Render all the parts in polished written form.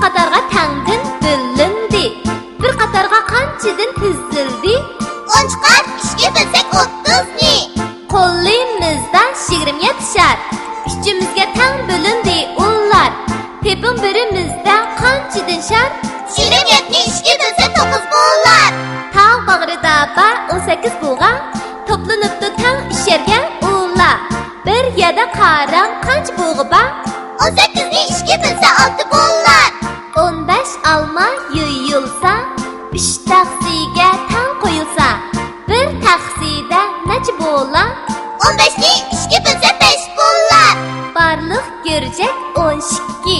qatorga tangdin bilindi. Bir qatorga qanchadan tizildi. 10 chiqar, ishga bilsak 30 ni. Qo'limizda 27 shar. Ishchimizga tang bo'lindi ular. Tepin birimizda qanchadan shar? 27 ni ishga bilsa 9 bo'lar. Tog' bag'rida bar 18 bo'g'a. Toplanibdi tang isherga ular. Bir yerda qarang qancha bo'g'i bor? 18 ni ishga bilsa 6 bo'lar. 15 alma yuyulsa, 3 taxsiga tang qo'yilsa, bir taxsida necha bo'lar? 15 ni ishga bilsa 5 bo'lar. Barliq ko'rjak 12.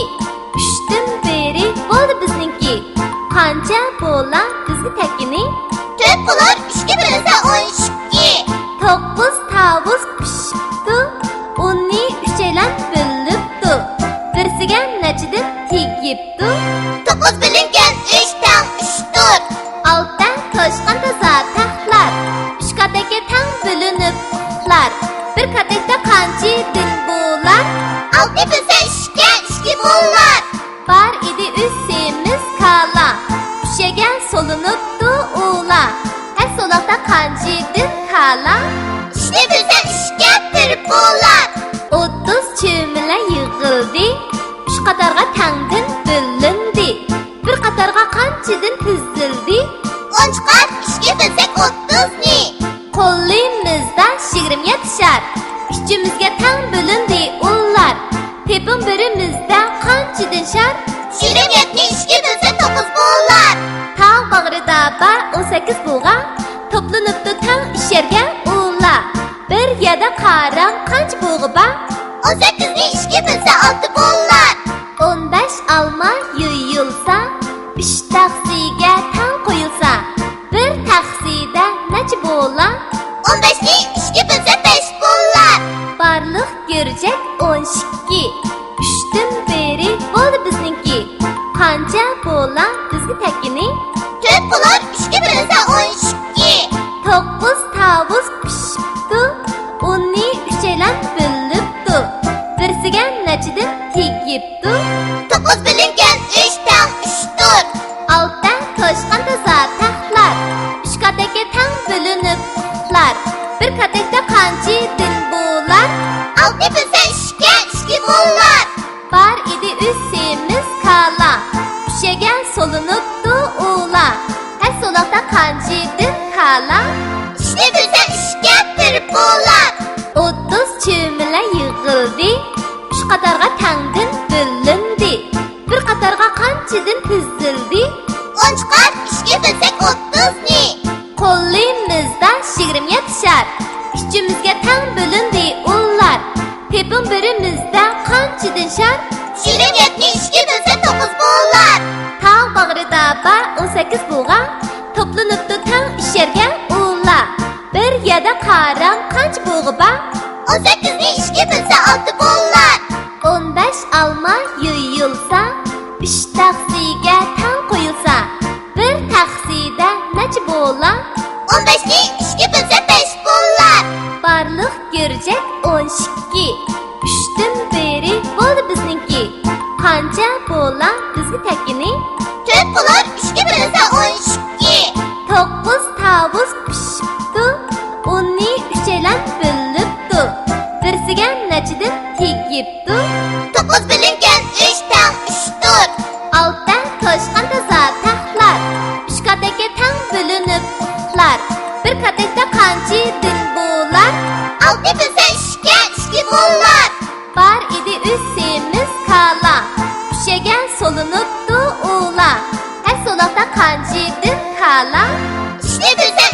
3dan beri bo'ldi bizniki. Qancha bo'lar bizni takini? 4 bo'lar, ishga bilsa 12. 9 tavus pishibdi. 10ni 3 aylan bilibdi. Birsiga nechadan tegibdi? 9 bilingan 3 tang 3'dur. 6 toshqan toza taxtlar. 3 qatorga tang bo'linib uxlar. Bir qatorda qancha din bo'lar? 6 bilsa 2 bo'lar. Bar idi 3 semiz kala. Ushaga solinibdi ular. Her solaqda qancha din kala? İşte bilsa 1 bo'lar. 30 chimila yig'ildi. 3 qatorga tangdin bilindi. Bir qatorga qanchadan tizildi? 10 chiqar, ishga bilsak 30 ni. Qo'limizda 27 shar. Ishchimizga tang bo'lindi ular. Tepin birimizda qanchadan shar? 27 ni ishga bilsa 9 bo'lar. Tog' bag'rida bar 18 bo'g'a. Toplanibdi tang isherga ular. Bir yerda qarang qancha bo'g'i bor? 18 ni ishga bilsa 6 bo'lar. 15 alma yuyulsa, 3 taxsiga tang qo'yilsa, bir taxsida necha bo'lar? 15 ni ishga bilsa 5 bo'lar. Barliq ko'rjak 12. 3dan beri bo'ldi bizniki. Qancha bo'lar bizni takini? 4 bo'lar, ishga bilsa 12. 9 tavus pishibdi. 10ni 3 aylan bilibdi. Birsiga nechadan tegibdi? 9 bilingan 3 tang 3'dur. 6 toshqan toza taxtlar. 3 qatorga tang bo'linib uxlar. Bir qatorda qancha din bo'lar? 6 bilsa 2 bo'lar. Bar idi 3 semiz kala. Ushaga solinibdi ular. Her solaqda qancha din kala? İşte bilsa 1 bo'lar. 30 chimila yig'ildi. 3 qatorga tangdin bilindi. Bir qatorga qanchadan tizildi? 10 chiqar, ishga bilsak 30 ni. Qo'limizda 27 shar. Ishchimizga tang bo'lindi ular. Tepin birimizda qanchadan shar? 27 ni ishga bilsa 9 bo'lar. Tog' bag'rida bar 18 bo'g'a. Toplanibdi tang isherga ular. Bir yerda qarang qancha bo'g'i bor? 18 ni ishga bilsa 6 bo'lar. 15 alma yuyulsa, 3 taxsiga tang qo'yilsa, bir taxsida necha bo'lar? 15 ni ishga bilsa 5 bo'lar. Barliq ko'rjak 12. 3dan beri bo'ldi bizniki. Qancha bo'lar bizni takini? 4 bo'lar, ishga bilsa 12. 9 tavus pishibdi. 10ni 3 aylan bilibdi. Birsiga nechadan tegibdi? 9 bilingan 3 tang 3'dur. 6 toshqan toza taxtlar. 3 qatorga tang bo'linib uxlar. Bir qatorda qancha din bo'lar? 6 bilsa 2 bo'lar. Bar idi 3 semiz kala. Ushaga solinibdi ular. Her solaqda qancha din kala? İşte bilsa